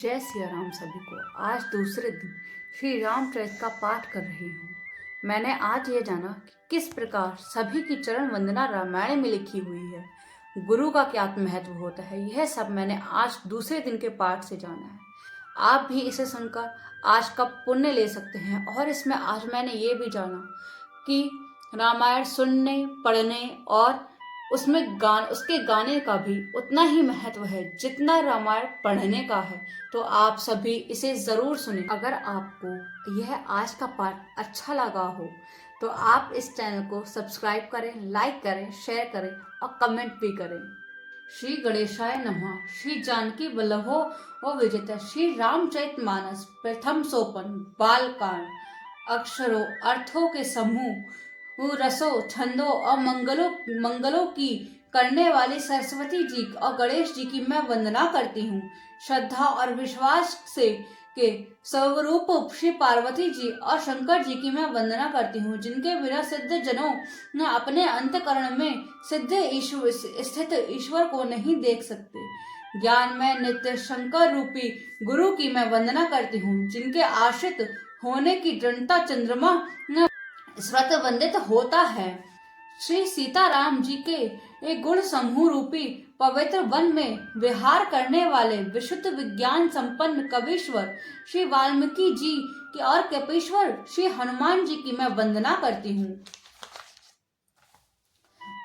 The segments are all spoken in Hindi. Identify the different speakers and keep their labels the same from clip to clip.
Speaker 1: जय सिया राम सभी को। आज दूसरे दिन श्री रामचरित का पाठ कर रही हूँ। मैंने आज ये जाना कि किस प्रकार सभी की चरण वंदना रामायण में लिखी हुई है, गुरु का क्या महत्व होता है। यह सब मैंने आज दूसरे दिन के पाठ से जाना है। आप भी इसे सुनकर आज का पुण्य ले सकते हैं। और इसमें आज मैंने ये भी जाना कि रामायण सुनने, पढ़ने और उसके गाने का भी उतना ही महत्व है जितना रामायण पढ़ने का है। तो आप सभी इसे जरूर सुनें। अगर आपको यह आज का पाठ अच्छा लगा हो तो आप इस चैनल को सब्सक्राइब करें, लाइक करें, शेयर करें और कमेंट भी करें। श्री गणेशाय नमः। श्री जानकी वल्लभो और विजेता। श्री रामचरित मानस प्रथम सोपन बालकांड। अक्षरों अर्थों के समूह, रसों छंदों और मंगलों की करने वाली सरस्वती जी और गणेश जी की मैं वंदना करती हूँ। श्रद्धा और विश्वास से के स्वरूप श्री पार्वती जी और शंकर जी की मैं वंदना करती हूँ, जिनके बिना सिद्ध जनों अपने अंतकरण में स्थित ईश्वर को नहीं देख सकते। ज्ञान में नित्य शंकर रूपी गुरु की मैं वंदना करती हूँ, जिनके आश्रित होने की दृढ़ता चंद्रमा स्वत वंदित होता है। श्री सीताराम जी के एक गुण समूह रूपी पवित्र वन में विहार करने वाले विशुद्ध विज्ञान संपन्न कवीश्वर श्री वाल्मीकि जी की और कपीश्वर श्री हनुमान जी की मैं वंदना करती हूँ।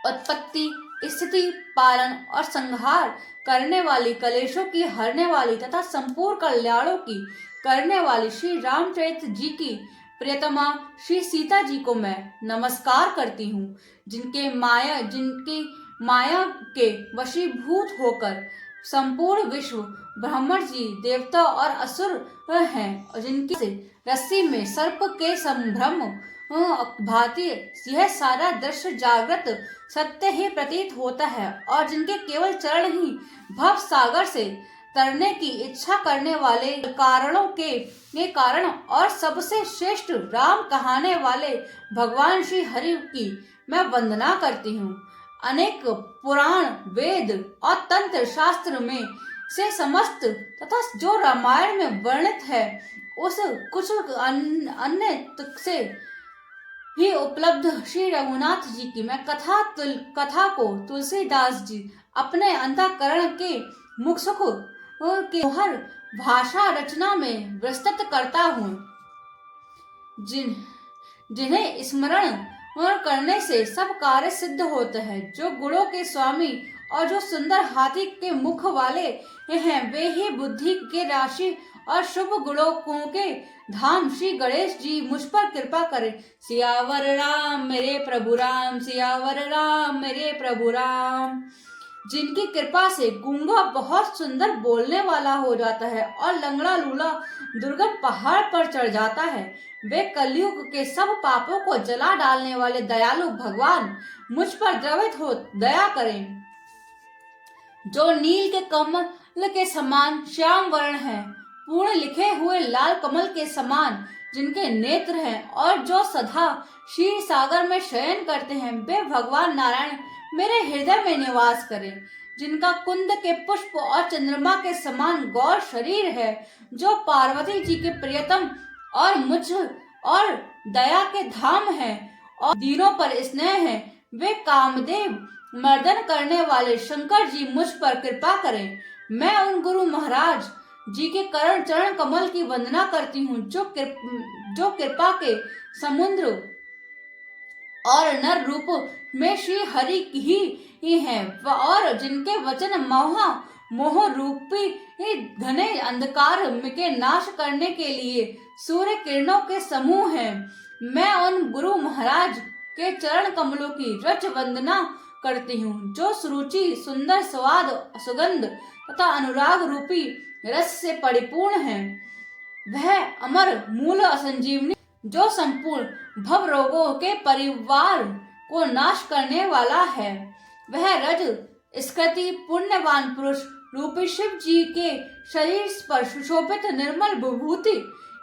Speaker 1: उत्पत्ति, स्थिति, पालन और संहार करने वाली, कलेशों की हरने वाली तथा संपूर्ण कल्याणों की करने वाली श्री रामचरित जी की प्रियतमा श्री सीता जी को मैं नमस्कार करती हूँ, जिनकी माया के वशीभूत होकर संपूर्ण विश्व ब्राह्मण जी, देवता और असुर हैं, और जिनकी से रस्सी में सर्प के संभ्रम भांति यह सारा दृश्य जागृत सत्य ही प्रतीत होता है, और जिनके केवल चरण ही भव सागर से तरने की इच्छा करने वाले कारणों के कारण और सबसे श्रेष्ठ राम कहाने वाले भगवान श्री हरि की मैं वंदना करती हूँ। अनेक पुराण, वेद और तंत्र शास्त्र में से समस्त तथा जो रामायण में वर्णित है उस कुछ अन्य से ही उपलब्ध श्री रघुनाथ जी की मैं कथा को तुलसीदास जी अपने अंतःकरण के मुख सुख के हर भाषा रचना में विस्तृत करता हूँ, जिन्हें स्मरण करने से सब कार्य सिद्ध होते हैं। जो गुणों के स्वामी और जो सुंदर हाथी के मुख वाले हैं, वे ही बुद्धि के राशि और शुभ गुणों के धाम श्री गणेश जी मुझ पर कृपा करें। सियावर राम मेरे प्रभु राम, सियावर राम मेरे प्रभु राम। जिनकी कृपा से गूंगा बहुत सुंदर बोलने वाला हो जाता है और लंगड़ा लूला दुर्गम पहाड़ पर चढ़ जाता है, वे कलयुग के सब पापों को जला डालने वाले दयालु भगवान मुझ पर द्रवित हो दया करें। जो नील के कमल के समान श्याम वर्ण है, पूर्ण लिखे हुए लाल कमल के समान जिनके नेत्र हैं, और जो सदा क्षीर सागर में शयन करते हैं, वे भगवान नारायण मेरे हृदय में निवास करें। जिनका कुंद के पुष्प और चंद्रमा के समान गौर शरीर है, जो पार्वती जी के प्रियतम और मुझ और दया के धाम है और दीनों पर स्नेह है, वे कामदेव मर्दन करने वाले शंकर जी मुझ पर कृपा करें। मैं उन गुरु महाराज जी के करण चरण कमल की वंदना करती हूँ, जो कृपा के समुद्र और नर रूप में श्री हरि ही हैं, और जिनके वचन मोह रूपी घने अंधकार के नाश करने के लिए सूर्य किरणों के समूह हैं। मैं उन गुरु महाराज के चरण कमलों की रच वंदना करती हूँ, जो सुरुचि, सुंदर स्वाद, सुगंध तथा अनुराग रूपी रस से परिपूर्ण है। वह अमर मूल संजीवनी, जो संपूर्ण भव रोगों के परिवार को नाश करने वाला है। वह रज स्कृति पुण्यवान पुरुष रूपी शिव जी के शरीर पर सुशोभित निर्मल विभूति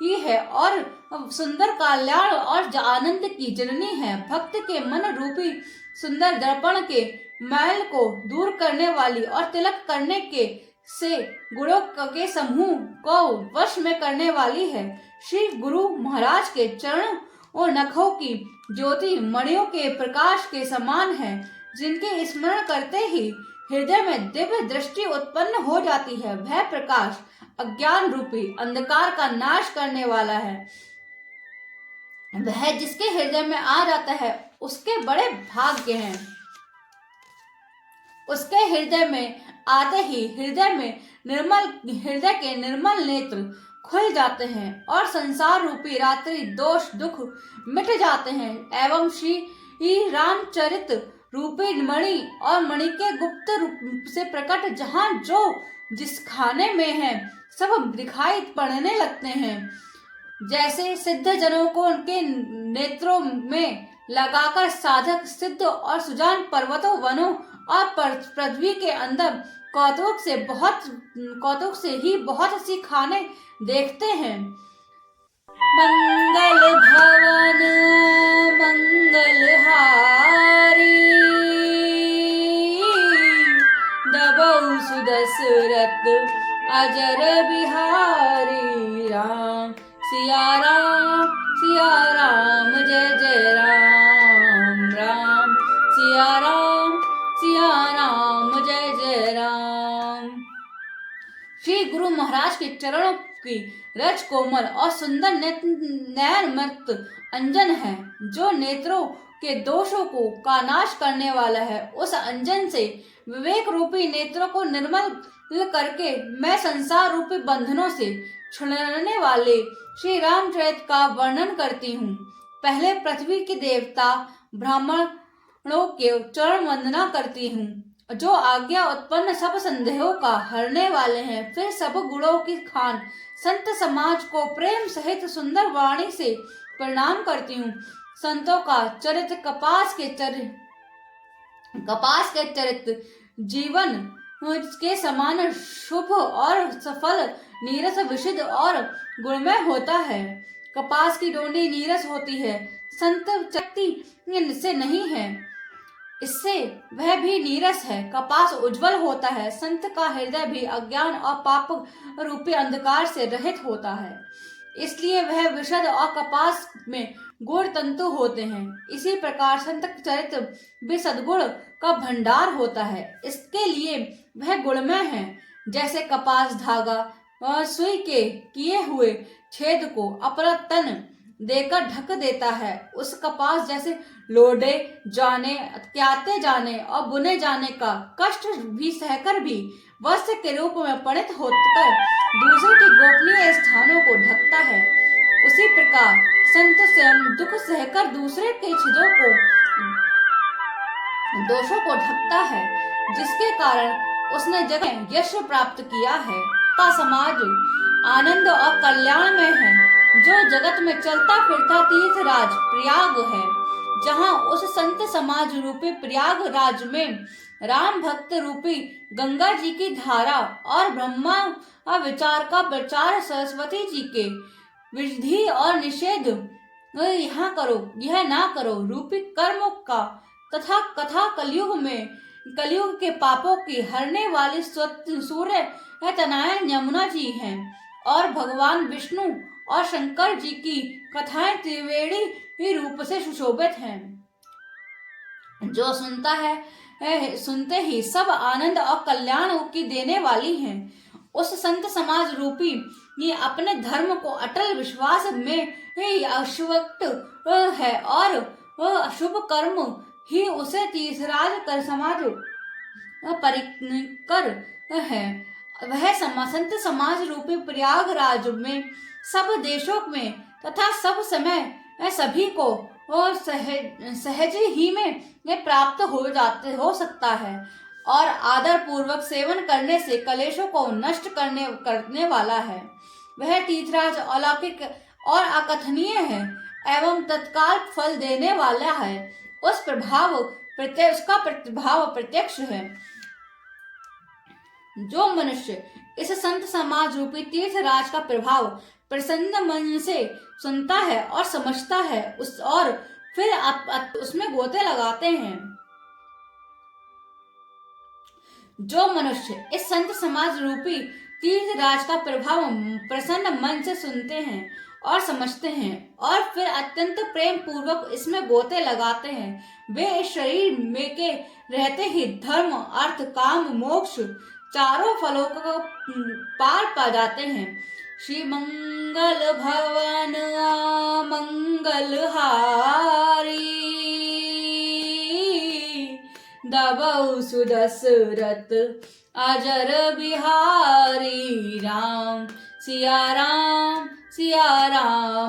Speaker 1: ही है, और सुंदर कल्याण और आनंद की जननी है। भक्त के मन रूपी सुंदर दर्पण के मैल को दूर करने वाली और तिलक करने के से गुणों के समूह को वश में करने वाली है। श्री गुरु महाराज के चरण और नखों की ज्योति मणियों के प्रकाश के समान है, जिनके स्मरण करते ही हृदय में दिव्य दृष्टि उत्पन्न हो जाती है। वह प्रकाश अज्ञान रूपी अंधकार का नाश करने वाला है। वह जिसके हृदय में आ जाता है उसके बड़े भाग्य हैं। उसके हृदय में आते ही हृदय के निर्मल नेत्र खुल जाते हैं और संसार रूपी रात्रि दोष दुख मिट जाते हैं एवं श्री रामचरित रूपी मणि और मणि के गुप्त रूप से प्रकट जहाँ जो जिस खाने में है सब दिखाई पड़ने लगते हैं। जैसे सिद्ध जनों को उनके नेत्रों में लगाकर साधक सिद्ध और सुजान पर्वतों वनों और पृथ्वी के अंदर कौतुक से ही बहुत सी खाने देखते हैं। मंगल भवन मंगलहारी दबऊ सुदशरथ अजर बिहारी राम सिया राम जय जय राम राम सिया राम जय जय राम। श्री गुरु महाराज के चरणों की रज कोमल और सुंदर नयन मत अंजन है, जो नेत्रों के दोषों को का नाश करने वाला है। उस अंजन से विवेक रूपी नेत्रों को निर्मल करके मैं संसार रूपी बंधनों से छुड़ाने वाले श्री रामचरित का वर्णन करती हूँ। पहले पृथ्वी के देवता ब्राह्मणों के चरण वंदना करती हूँ, जो आज्ञा उत्पन्न सब संदेहों का हरने वाले हैं। फिर सब गुणों की खान संत समाज को प्रेम सहित सुंदर वाणी से प्रणाम करती हूँ। संतों का चरित्र कपास के चरित्र जीवन के समान शुभ और सफल नीरस विशुद्ध और गुणमय होता है। कपास की डोंडी नीरस होती है, संत शक्ति से नहीं है, इससे वह भी नीरस है। कपास उज्जवल होता है, संत का हृदय भी अज्ञान और पाप रूपी अंधकार से रहित होता है, इसलिए वह विशद और कपास में गुण तंतु होते हैं। इसी प्रकार संत चरित्र भी सद्गुण का भंडार होता है, इसके लिए वह गुणमय है। जैसे कपास धागा और सुई के किए हुए छेद को अपना तन देकर ढक देता है, उस कपास जैसे लोडे जाने, त्याते जाने और बुने जाने का कष्ट भी सहकर भी वस्त्र के रूप में परिणत होकर दूसरे के गोपनीय स्थानों को ढकता है, उसी प्रकार संत स्वयं दुख सहकर दूसरे के छिदों को दोषों को ढकता है, जिसके कारण उसने जगह यश प्राप्त किया है। का समाज आनंद और कल्याण में है, जो जगत में चलता फिरता तीर्थराज प्रयाग है, जहाँ उस संत समाज रूपी प्रयागराज में राम भक्त रूपी गंगा जी की धारा और ब्रह्मा विचार का प्रचार सरस्वती जी के विधि और निषेध यहाँ करो यह ना करो रूपी कर्म का तथा कथा कलयुग के पापों की हरने वाली सूर्य तनया यमुना जी हैं, और भगवान विष्णु और शंकर जी की कथाएं त्रिवेणी रूप से सुशोभित हैं, जो सुनते ही सब आनंद और कल्याण की देने वाली हैं। उस संत समाज रूपी ये अपने धर्म को अटल विश्वास में अश्वक्त है, और अशुभ कर्म ही उसे तीर्थराज कर समाज परिकर है। वह संत समाज रूपी प्रयागराज में सब देशों में तथा सब समय सभी को और सहज ही में प्राप्त हो सकता है, और आदर पूर्वक सेवन करने से कलेशों को नष्ट करने वाला है। वह तीर्थराज अलौकिक और अकथनीय है एवं तत्काल फल देने वाला है। उसका प्रभाव प्रत्यक्ष है। जो मनुष्य इस संत समाज रूपी तीर्थराज का प्रभाव प्रसन्न मन से सुनता है और समझता है और फिर उसमें गोते लगाते हैं, जो मनुष्य इस संत समाज रूपी तीर्थ राज का प्रभाव प्रसन्न मन से सुनते हैं और समझते हैं और फिर अत्यंत प्रेम पूर्वक इसमें गोते लगाते हैं, वे इस शरीर में के रहते ही धर्म अर्थ काम मोक्ष चारों फलों को पार पा जाते हैं। श्री मंगल भवन मंगल हारी दबौ सुदशरथ अजर बिहारी राम सिया राम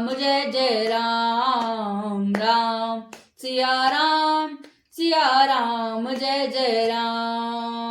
Speaker 1: जय जय राम राम सिया राम जय जय राम।